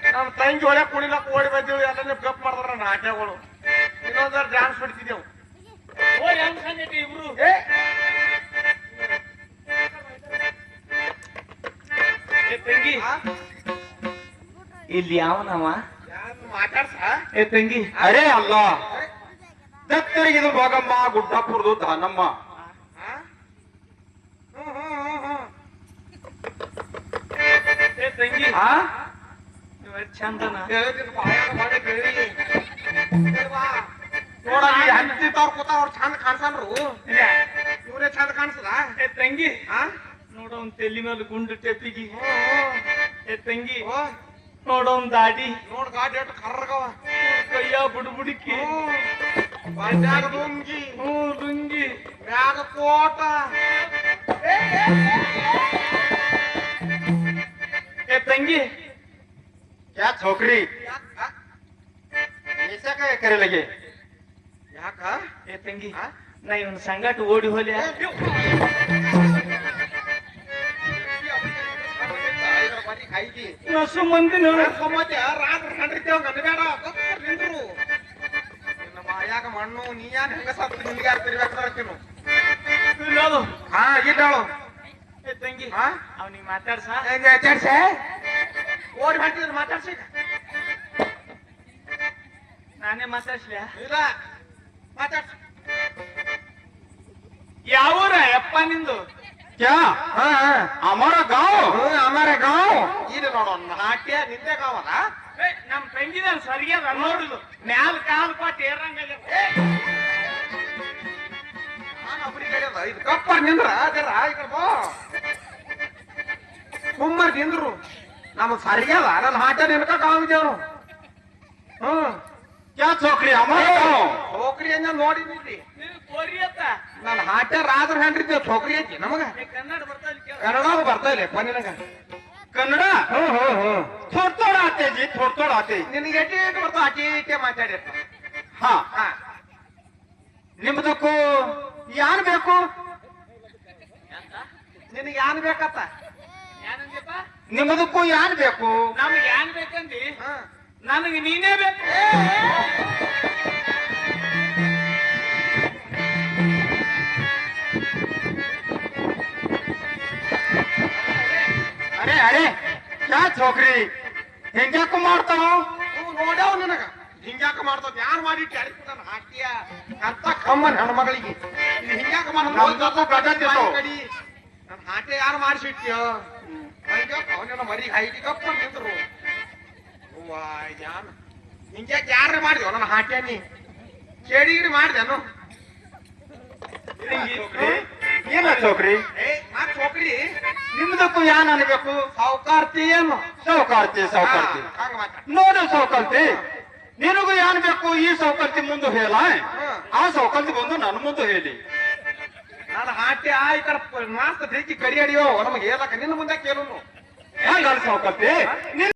ನಮ್ಮ ತಂಗಿ ಒಳಗೆ ಕುಣಿಲಕ್ ಓಡಿ ಬಂದಿವಿ ಎಲ್ಲ ಗಪ್ ಮಾಡಿದ್ರ ನಾಟ್ಯಗಳು ಇನ್ನೊಂದರ ಡ್ಯಾನ್ಸ್ ಬಿಡ್ತಿದ್ದೆವು ಇಬ್ರು ತಂಗಿ ಇಲ್ಲಿ ಯಾವನವ ಮಾತಾಡ್ಸ ಏ ತಂಗಿ ಅರೇ ಅಲ್ಲ ದತ್ತರಿಗಿದು ಭೋಗಮ್ಮ ಗುಡ್ಡಾಪುರದು ದಾನಮ್ಮ ಏ ತಂಗಿ ಆ ಚಂದನ ನೋಡ ಹಂಚಿದವ್ರು ಕೂತ ಅವ್ರು ಚಂದ ಕಾಣಿಸಲ್ರು ಇವ್ರೇ ಚಂದ ಕಾಣಿಸದ ಏ ತಂಗಿ ನೋಡ ಒಂದ್ ತೆಲಿ ಮೇಲೆ ಗುಂಡು ಟೆಪ್ಪಿಗಿ ಏ ತಂಗಿ ನೋಡ ಒಂದ್ ದಾಡಿ ನೋಡ್ ಗಾಡಿ ಎಷ್ಟು ಕರ್ರಗವ ಕೈಯ ಬುಡ್ಬುಡಿಕಿ ಮ್ಯಾಗ ಲುಂಗಿ ಲುಂಗಿ ಮ್ಯಾಗ ಕೋಟ ಏ ತಂಗಿ क्या छोकरी ऐसा काय करे लगे ಯಾಕ ಏ ತಂಗಿ ನಾ ಇವನ್ ಸಂಗಾಟ ಓಡಿ ಹೋಲಿ ನಸು ಮಂದಿ ರಾತ್ರಿ ಕಂಡಿರ್ತೇವ ಗಂಡಬೇಡ ನಿಂದ್ರು ನಿನ್ನ ಮಾಯಾಗ ಮಣ್ಣು ನೀ ಯಾನ್ ಹೆಂಗ ಸತ್ತು ನಿನ್ಗೆ ಯಾರು ತಿರ್ಬೇಕಾಡ್ತೀನು ಹಾ ಇದ್ದಾಳು ಏ ತಂಗಿ ಹಾ ಅವನಿಗೆ ಮಾತಾಡ್ಸ ಚರ್ಚೆ ಓಡಿ ಹೊಂಟಿದ್ರು ಮಾತಾಡ್ಸಿ ನಾನೇ ಮಾತಾಡ್ಸ್ಲ್ಯಾ ಇಲ್ಲ ಮಾತಾಡ್ಸಿ ಯಾವೂರ ಯಪ್ಪ ನಿಂದು क्या हमारा गांव हमारे गांव ಇದು ನೋಡೋ ನಾಟ್ಯ ನಿಂದೆ ಕಾವಲ್ಲ ನಮ್ ತಂಗಿದ ಸರಿಯಾದ ನೋಡುದು ಮ್ಯಾಲ ಕಾಲ್ ಕೊಟ್ಟು ಏರಂಗಲ್ಲ ನಾನು ಒಬ್ಬರಿ ಕಡೆ ಇದು ಕಪ್ಪ ನಿಂದ್ರ ಅದರ ಈ ಕಡೆ ಬಾ ಸುಮ್ಮನೆ ನಿಂದ್ರು ನಮ್ಗೆ ಸರಿಯಲ್ಲ ನನ್ನ ಹಾಟ ನಿನ್ಕ ಕಾವಿದೇವ್ರು क्या छोकरी हमारा गांव ಛೋಕ್ರಿ ಅಂದ ನೋಡಿದ್ರಿ ಕೋರಿ ಅತ್ತ ನನ್ನ ಹಾಟ ರಾದ್ರ ಹೆಂಡ್ರಿದ್ದೇವ್ ಛೋಕ್ರಿ ಐತಿ ನಮಗ ಕನ್ನಡ ಬರ್ತಾಯಿಲ್ಲ ಕೇಳ ಕನ್ನಡ ಬರ್ತಾ ಇಲ್ಲ ನಿನಗ कन्नड़ा थोड़ थोड़ आते जी थोड़ थोड़ आते ನಿನಗೆ ಎಟ್ಟು ಬರ್ತಾವ ಅಟೀಟೆ ಮಾತಾಡಿರ್ತ हाँ ಹಾ ನಿಮ್ದಕ್ಕೂ ಯಾರು ಬೇಕು ನಿನಗೆ ಯಾನ್ ಬೇಕತ್ತ ಏನಂದ್ಯಪ್ಪ ನಿಮ್ಮದಕ್ಕೂ ಯಾರು ಬೇಕು ನಮ್ಗೆ ಏನ್ ಬೇಕಂದಿ ಹಾ ನನಗೆ ನೀನೇ ಬೇಕು अरे अरे क्या छोकरी ಹೆಂಗ್ಯಾಕು ಮಾಡ್ತಾವ ನೀವು ನೋಡ್ಯಾವ ನಿನಗ ಹಿಂಗ್ಯಾಕ ಮಾಡ್ತದ ಯಾರು ಮಾಡಿಟ್ಟು ಯಾರಿಗೂ ನನ್ನ ಹಾಕಿಯ ಅಂತ ಕಮ್ಮನ್ ಹೆಣ್ಮಗಳಿಗೆ ಇದು ಹಿಂಗ್ಯಾಕ ನಮ್ದಕ್ಕೂ ಗಡ್ಡತ್ತಿತ್ತು. ಕಡಿ ನನ್ನ ಹಾಟೆ ಯಾರು ಮಾಡಿಸಿಟ್ಟ್ಯೋ ಅವನ ಮರಿಗೆ ಹೈಟಿ ಕಪ್ಪ ನಿಂದ್ರು ಯಾನ್ ಹಿಂಗ್ಯಾಕ ಯಾರು ಮಾಡಿದ್ಯೋ ನನ್ನ ಹಾಟ್ಯ ನೀ ಕೇಳಿಗಿರಿ ಮಾಡ್ದೇನು ಏನ ಚೌಕ್ರಿ ನಾ ಚೋಕ್ರಿ ನಿಮ್ದಕ್ಕೂ ಯಾನ್ ಅನ್ಬೇಕು ಸಾವುಕಾರ್ತಿ ಏನು ಸೌಕಾರ್ತಿ ಸೌಕಾರ್ತಿ ಹಂಗ ಮಾತಾಡ ನೋಡು ಸೌಕಾರ್ತಿ ನಿನಗೂ ಯಾನ್ ಬೇಕು ಈ ಸೌಕಾರ್ತಿ ಮುಂದೆ ಹೇಳ ಆ ಸೌಕಾರ್ತಿ ಬಂದು ನನ್ನ ಮುಂದೆ ಹೇಳಿ ನನ್ನ ಹಾಟ್ಯ ಈ ಕಡೆ ಮಾಸ್ತ ಬೇಕಿ ಕರಿ ಅಡಿಯೋ ನಮಗೆ ಹೇಳಕ ನಿನ್ನ ಮುಂದೆ ಕೇಳು ಹೆಂಗ ಸೌಕಾರ್ತಿ